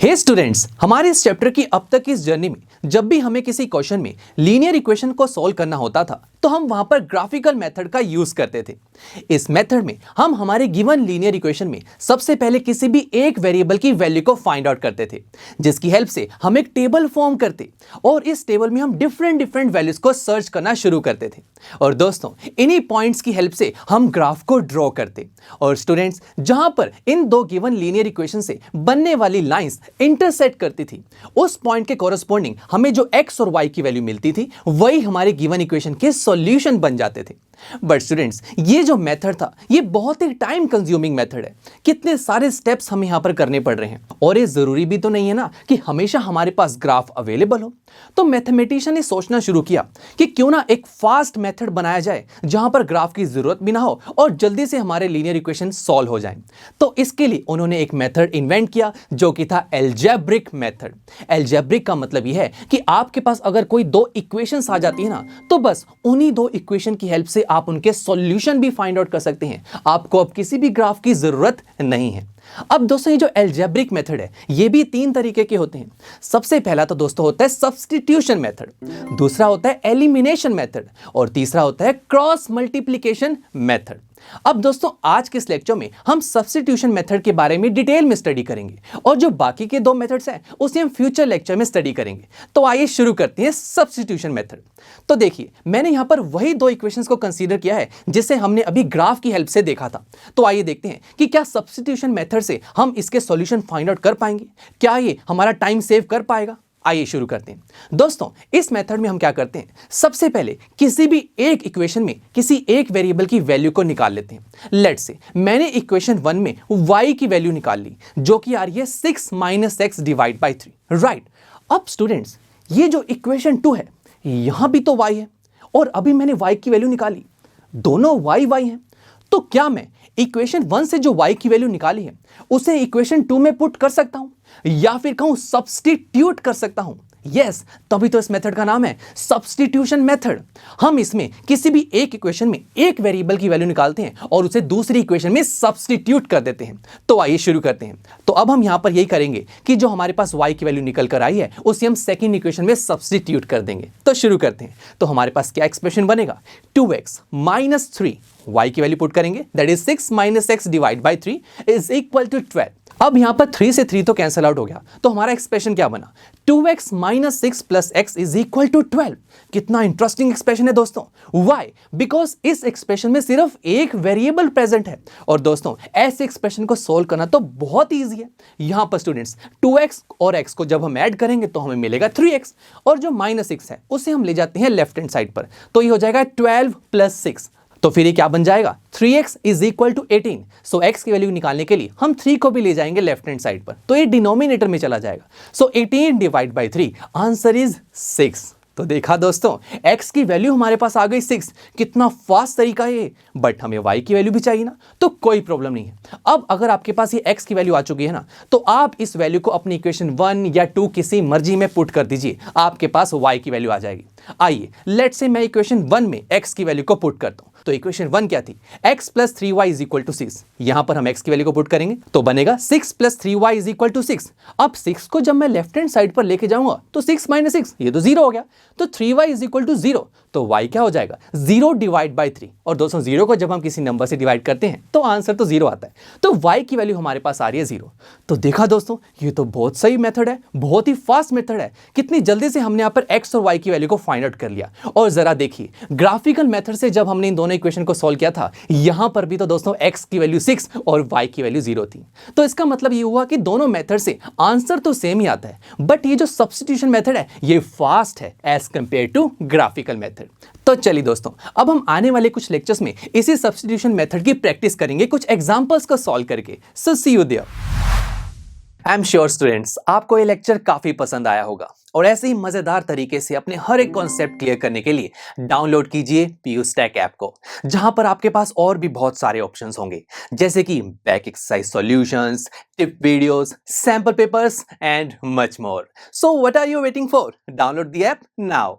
हे students, हमारे इस chapter की अब तक की इस जर्नी में जब भी हमें किसी क्वेश्चन में लीनियर इक्वेशन को सॉल्व करना होता था तो हम वहां पर ग्राफिकल मेथड का यूज करते थे। इस मेथड में हम हमारे गिवन लीनियर इक्वेशन में सबसे पहले किसी भी एक वेरिएबल की वैल्यू को फाइंड आउट करते थे, जिसकी हेल्प से हम एक टेबल फॉर्म करते और इस टेबल में हम डिफरेंट वैल्यूज को सर्च करना शुरू करते थे। और दोस्तों, इन्हीं पॉइंट्स की हेल्प से हम ग्राफ को ड्रॉ करते। और स्टूडेंट्स, जहां पर इन दो गिवन लीनियर इक्वेशन से बनने वाली लाइंस इंटरसेक्ट करती थी, उस पॉइंट के कॉरस्पॉन्डिंग हमें जो x और y की वैल्यू मिलती थी वही हमारे गिवन इक्वेशन के सॉल्यूशन बन जाते थे। बट स्टूडेंट्स, ये जो मेथड था ये बहुत ही टाइम कंज्यूमिंग मेथड है। कितने सारे स्टेप्स हमें यहां पर करने पड़ रहे हैं, और ये जरूरी भी तो नहीं है ना कि हमेशा हमारे पास ग्राफ अवेलेबल हो। तो मैथमेटिशियन ने सोचना शुरू किया कि क्यों ना एक फास्ट मेथड बनाया जाए जहां पर ग्राफ की जरूरत भी ना हो और जल्दी से हमारे लीनियर इक्वेशन सॉल्व हो जाएं। तो इसके लिए उन्होंने एक मेथड इन्वेंट किया जो कि था अलजेब्रिक मेथड। अलजेब्रिक का मतलब यह है कि आपके पास अगर कोई दो इक्वेशंस आ जाती है ना, तो बस उन्हीं दो इक्वेशन की हेल्प से आप उनके सॉल्यूशन भी फाइंड आउट कर सकते हैं। आपको अब किसी भी ग्राफ की जरूरत नहीं है। अब दोस्तों, ये जो अलजेब्रिक मेथड है ये भी तीन तरीके के होते हैं। सबसे पहला तो दोस्तों होता है सब्स्टिट्यूशन मेथड, दूसरा होता है एलिमिनेशन मेथड, और तीसरा होता है क्रॉस मल्टीप्लिकेशन मेथड। अब दोस्तों, आज के इस लेक्चर में हम सब्स्टिट्यूशन मेथड के बारे में डिटेल में स्टडी करेंगे, और जो बाकी के दो मेथड्स हैं उसे हम फ्यूचर लेक्चर में स्टडी करेंगे। तो आइए शुरू करते हैं सब्स्टिट्यूशन मेथड। तो देखिए, मैंने यहां पर वही दो इक्वेशंस को कंसीडर किया है जिसे हमने अभी ग्राफ की हेल्प से देखा था। तो आइए देखते हैं कि क्या सब्स्टिट्यूशन मेथड से हम इसके सॉल्यूशन फाइंड आउट कर पाएंगे, क्या ये हमारा टाइम सेव कर पाएगा। आइए शुरू करते हैं। दोस्तों, इस मेथड में हम क्या करते हैं, सबसे पहले किसी भी एक इक्वेशन में किसी एक वेरिएबल की वैल्यू को निकाल लेते हैं। लेट्स से मैंने इक्वेशन 1 में y की वैल्यू निकाल ली जो कि आ रही है 6 - x डिवाइड बाई 3, राइट। अब स्टूडेंट्स, ये जो इक्वेशन 2 है यहां भी तो y है, और अभी मैंने y की वैल्यू निकाली, दोनों y हैं। तो क्या मैं इक्वेशन 1 से जो y की वैल्यू निकाली है उसे इक्वेशन 2 में पुट कर सकता हूं, या फिर कहूं सब्स्टिट्यूट कर सकता हूं? यस, तभी तो इस मेथड का नाम है सब्स्टिट्यूशन मेथड। हम इसमें किसी भी एक इक्वेशन में एक वेरिएबल की वैल्यू निकालते हैं और उसे दूसरी इक्वेशन में सब्स्टिट्यूट कर देते हैं। तो आइए शुरू करते हैं। तो अब हम यहां पर यही करेंगे कि जो हमारे पास y की वैल्यू निकल कर आई है उसे हम सेकंड इक्वेशन में सब्स्टिट्यूट कर देंगे। तो शुरू करते हैं। तो हमारे पास क्या एक्सप्रेशन बनेगा, 2x - 3, y की वैल्यू पुट करेंगे, that is 6 - x divide by 3 is equal to 12। अब यहां पर 3 से 3 तो कैंसिल आउट हो गया, तो हमारा एक्सप्रेशन क्या बना, 2x - 6 + x is equal to 12। कितना इंटरेस्टिंग एक्सप्रेशन है दोस्तों। व्हाई? बिकॉज इस एक्सप्रेशन में सिर्फ एक वेरिएबल प्रेजेंट है, और दोस्तों ऐसे एक्सप्रेशन को सोल्व करना तो बहुत ईजी है। यहां पर स्टूडेंट्स 2x और x को जब हम ऐड करेंगे तो हमें मिलेगा 3x, और जो -6 है उसे हम ले जाते हैं लेफ्ट हैंड साइड पर, तो ये हो जाएगा 12 + 6। तो फिर ये क्या बन जाएगा, 3x is equal to 18। So x की वैल्यू निकालने के लिए हम 3 को भी ले जाएंगे लेफ्ट हैंड साइड पर, तो ये डिनोमिनेटर में चला जाएगा। सो 18 डिवाइड बाई 3, आंसर इज 6। तो देखा दोस्तों, x की वैल्यू हमारे पास आ गई 6। कितना फास्ट तरीका है ये। बट हमें y की वैल्यू भी चाहिए ना, तो कोई प्रॉब्लम नहीं है। अब अगर आपके पास ये x की वैल्यू आ चुकी है ना, तो आप इस वैल्यू को अपनी इक्वेशन 1 या 2 किसी मर्जी में पुट कर दीजिए, आपके पास y की वैल्यू आ जाएगी। आइए लेट्स से मैं इक्वेशन 1 में x की वैल्यू को पुट करता हूं। तो इक्वेशन 1 क्या थी, x + 3y is equal to 6। यहां पर हम x की वैल्यू को पुट करेंगे तो बनेगा 6 + 3y इज इक्वल टू 6। अब 6 को जब मैं लेफ्ट हैंड साइड पर लेके जाऊंगा तो 6 - 6 ये तो 0 हो गया, तो 3y इज इक्वल टू 0। तो y क्या हो जाएगा, 0 डिवाइड बाई 3। और दोस्तों 0 को जब हम किसी नंबर से डिवाइड करते हैं तो आंसर तो 0 आता है, तो y की वैल्यू हमारे पास आ रही है 0। तो देखा दोस्तों, ये तो बहुत सही मेथड है, बहुत ही फास्ट मेथड है। कितनी जल्दी से हमने यहाँ पर x और y की वैल्यू को फाइंड आउट कर लिया। और जरा देखिए, ग्राफिकल मेथड से जब हमने इन दोनों इक्वेशन को सॉल्व किया था, यहां पर भी तो दोस्तों x की वैल्यू 6 और y की वैल्यू 0 थी। तो इसका मतलब ये हुआ कि दोनों मेथड से आंसर तो सेम ही आता है, बट ये जो सब्स्टिट्यूशन मेथड है ये फास्ट है as compared to graphical method. तो चलिए दोस्तों, अब हम आने वाले कुछ लेक्चर्स में इसी सब्स्टिट्यूशन मेथड की प्रैक्टिस करेंगे कुछ एग्जांपल्स को सॉल्व करके। So see you there. I am sure students, आपको ये लेक्चर काफी पसंद आया होगा, और ऐसे ही मजेदार तरीके से अपने हर एक कॉन्सेप्ट क्लियर करने के लिए डाउनलोड कीजिए पीयू स्टैक ऐप को, जहां पर आपके पास और भी बहुत सारे ऑप्शंस होंगे, जैसे कि back exercise solutions, tip videos, sample papers and much more. So what are you waiting for? Download the app now.